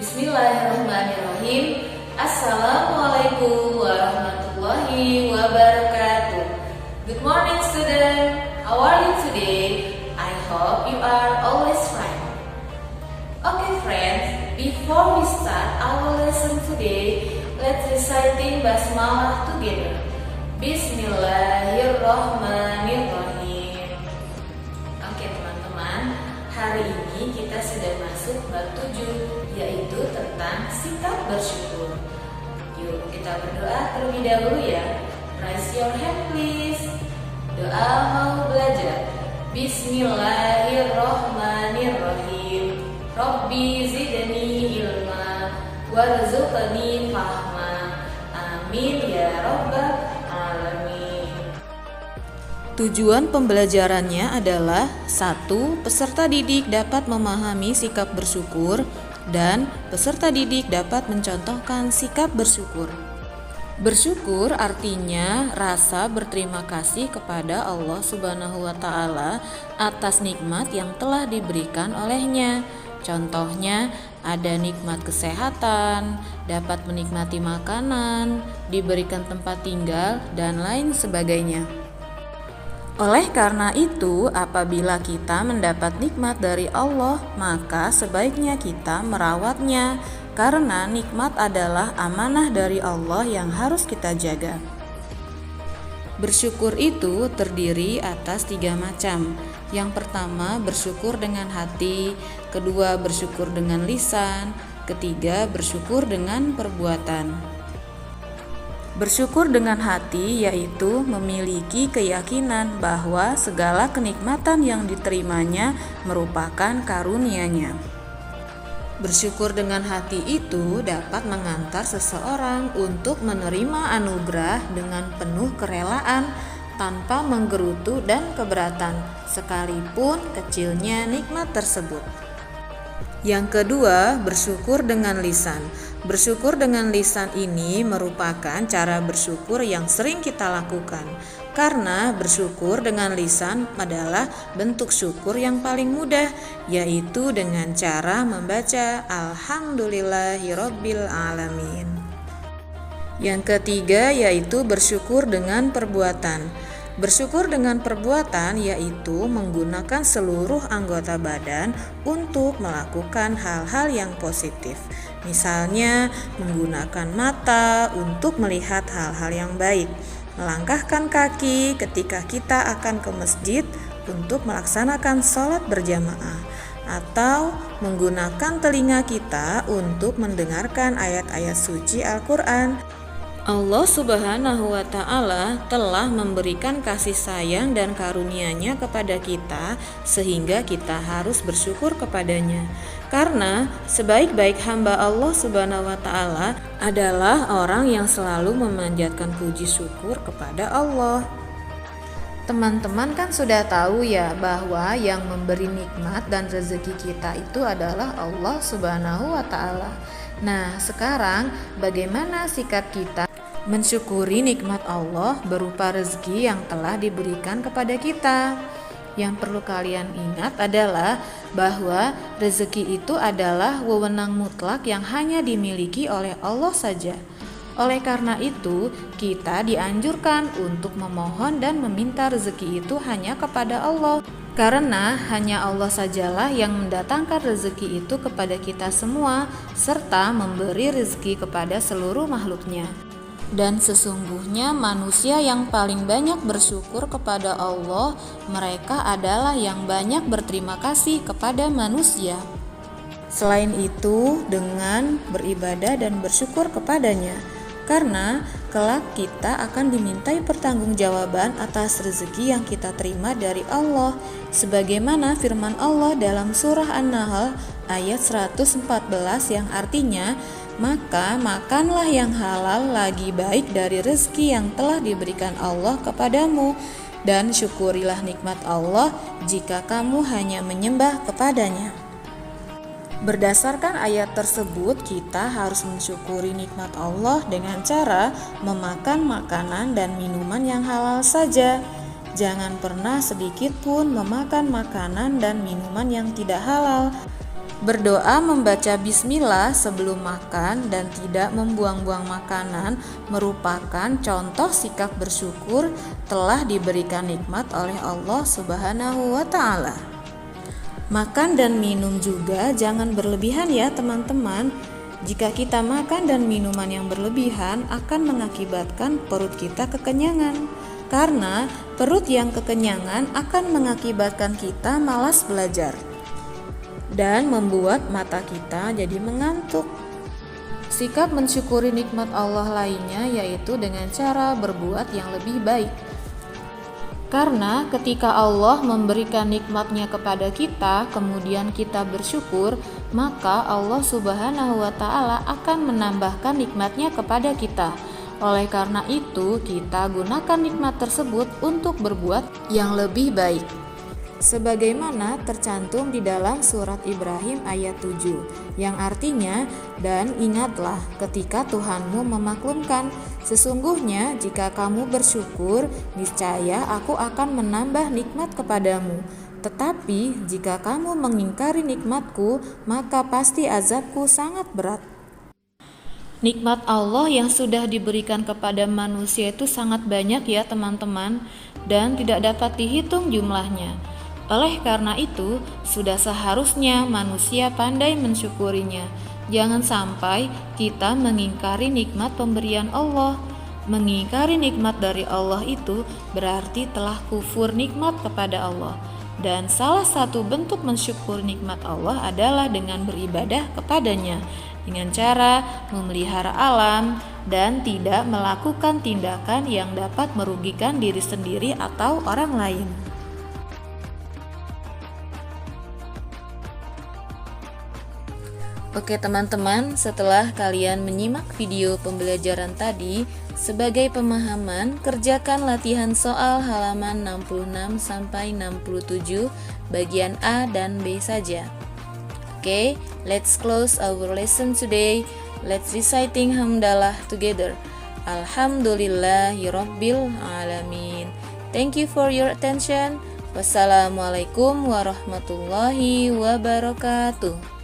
Bismillahirrahmanirrahim. Assalamualaikum warahmatullahi wabarakatuh. Good morning student. How are you today? I hope you are always fine. Okay friends, before we start our lesson today, let's reciting basmalah together. Bismillahirrahmanirrahim. Oke teman-teman, hari ini kita sudah masuk bab 7, yaitu tentang sikap bersyukur. Yuk kita berdoa terlebih dahulu ya. Raise your hand please. Doa mau belajar. Bismillahirrahmanirrahim. Rabbi zidni ilma warzuqni fahma. Amin ya rabbal alamin. Tujuan pembelajarannya adalah 1. Peserta didik dapat memahami sikap bersyukur dan peserta didik dapat mencontohkan sikap bersyukur. Bersyukur artinya rasa berterima kasih kepada Allah Subhanahu wa Ta'ala atas nikmat yang telah diberikan olehnya. Contohnya, ada nikmat kesehatan, dapat menikmati makanan, diberikan tempat tinggal, dan lain sebagainya. Oleh karena itu, apabila kita mendapat nikmat dari Allah, maka sebaiknya kita merawatnya, karena nikmat adalah amanah dari Allah yang harus kita jaga. Bersyukur itu terdiri atas 3 macam. Yang pertama, bersyukur dengan hati, kedua, bersyukur dengan lisan, ketiga, bersyukur dengan perbuatan. Bersyukur dengan hati yaitu memiliki keyakinan bahwa segala kenikmatan yang diterimanya merupakan karunia-Nya. Bersyukur dengan hati itu dapat mengantar seseorang untuk menerima anugerah dengan penuh kerelaan tanpa menggerutu dan keberatan, sekalipun kecilnya nikmat tersebut. Yang kedua, bersyukur dengan lisan. Bersyukur dengan lisan ini merupakan cara bersyukur yang sering kita lakukan, karena bersyukur dengan lisan adalah bentuk syukur yang paling mudah, yaitu dengan cara membaca Alhamdulillahirabbil alamin. Yang ketiga yaitu bersyukur dengan perbuatan. Bersyukur dengan perbuatan yaitu menggunakan seluruh anggota badan untuk melakukan hal-hal yang positif. Misalnya, menggunakan mata untuk melihat hal-hal yang baik, melangkahkan kaki ketika kita akan ke masjid untuk melaksanakan sholat berjamaah, atau menggunakan telinga kita untuk mendengarkan ayat-ayat suci Al-Quran. Allah Subhanahu wa Ta'ala telah memberikan kasih sayang dan karunia-Nya kepada kita, sehingga kita harus bersyukur kepadanya. Karena sebaik-baik hamba Allah Subhanahu wa Ta'ala adalah orang yang selalu memanjatkan puji syukur kepada Allah. Teman-teman kan sudah tahu ya bahwa yang memberi nikmat dan rezeki kita itu adalah Allah Subhanahu wa Ta'ala. Nah, sekarang bagaimana sikap kita mensyukuri nikmat Allah berupa rezeki yang telah diberikan kepada kita? Yang perlu kalian ingat adalah bahwa rezeki itu adalah wewenang mutlak yang hanya dimiliki oleh Allah saja. Oleh karena itu, kita dianjurkan untuk memohon dan meminta rezeki itu hanya kepada Allah. Karena hanya Allah sajalah yang mendatangkan rezeki itu kepada kita semua, serta memberi rezeki kepada seluruh makhluknya. Dan sesungguhnya manusia yang paling banyak bersyukur kepada Allah, mereka adalah yang banyak berterima kasih kepada manusia. Selain itu, dengan beribadah dan bersyukur kepadanya, karena kelak kita akan dimintai pertanggungjawaban atas rezeki yang kita terima dari Allah, sebagaimana firman Allah dalam surah An-Nahl ayat 114 yang artinya, maka makanlah yang halal lagi baik dari rezeki yang telah diberikan Allah kepadamu, dan syukurilah nikmat Allah jika kamu hanya menyembah kepadanya. Berdasarkan ayat tersebut, kita harus mensyukuri nikmat Allah dengan cara memakan makanan dan minuman yang halal saja. Jangan pernah sedikit pun memakan makanan dan minuman yang tidak halal. Berdoa membaca bismillah sebelum makan dan tidak membuang-buang makanan merupakan contoh sikap bersyukur telah diberikan nikmat oleh Allah Subhanahu wa Ta'ala. Makan dan minum juga jangan berlebihan ya teman-teman. Jika kita makan dan minuman yang berlebihan akan mengakibatkan perut kita kekenyangan. Karena perut yang kekenyangan akan mengakibatkan kita malas belajar dan membuat mata kita jadi mengantuk. Sikap mensyukuri nikmat Allah lainnya yaitu dengan cara berbuat yang lebih baik. Karena ketika Allah memberikan nikmatnya kepada kita, kemudian kita bersyukur, maka Allah Subhanahu wa Ta'ala akan menambahkan nikmatnya kepada kita. Oleh karena itu, kita gunakan nikmat tersebut untuk berbuat yang lebih baik. Sebagaimana tercantum di dalam surat Ibrahim ayat 7, yang artinya, dan ingatlah ketika Tuhanmu memaklumkan, sesungguhnya jika kamu bersyukur, niscaya aku akan menambah nikmat kepadamu. Tetapi jika kamu mengingkari nikmatku, maka pasti azabku sangat berat. Nikmat Allah yang sudah diberikan kepada manusia itu sangat banyak ya teman-teman, dan tidak dapat dihitung jumlahnya. Oleh karena itu, sudah seharusnya manusia pandai mensyukurinya. Jangan sampai kita mengingkari nikmat pemberian Allah. Mengingkari nikmat dari Allah itu berarti telah kufur nikmat kepada Allah. Dan salah satu bentuk mensyukur nikmat Allah adalah dengan beribadah kepadanya, dengan cara memelihara alam dan tidak melakukan tindakan yang dapat merugikan diri sendiri atau orang lain. Oke teman-teman, setelah kalian menyimak video pembelajaran tadi, sebagai pemahaman, kerjakan latihan soal halaman 66 sampai 67 bagian A dan B saja. Oke, let's close our lesson today. Let's reciting hamdalah together. Alhamdulillahirabbil alamin. Thank you for your attention. Wassalamualaikum warahmatullahi wabarakatuh.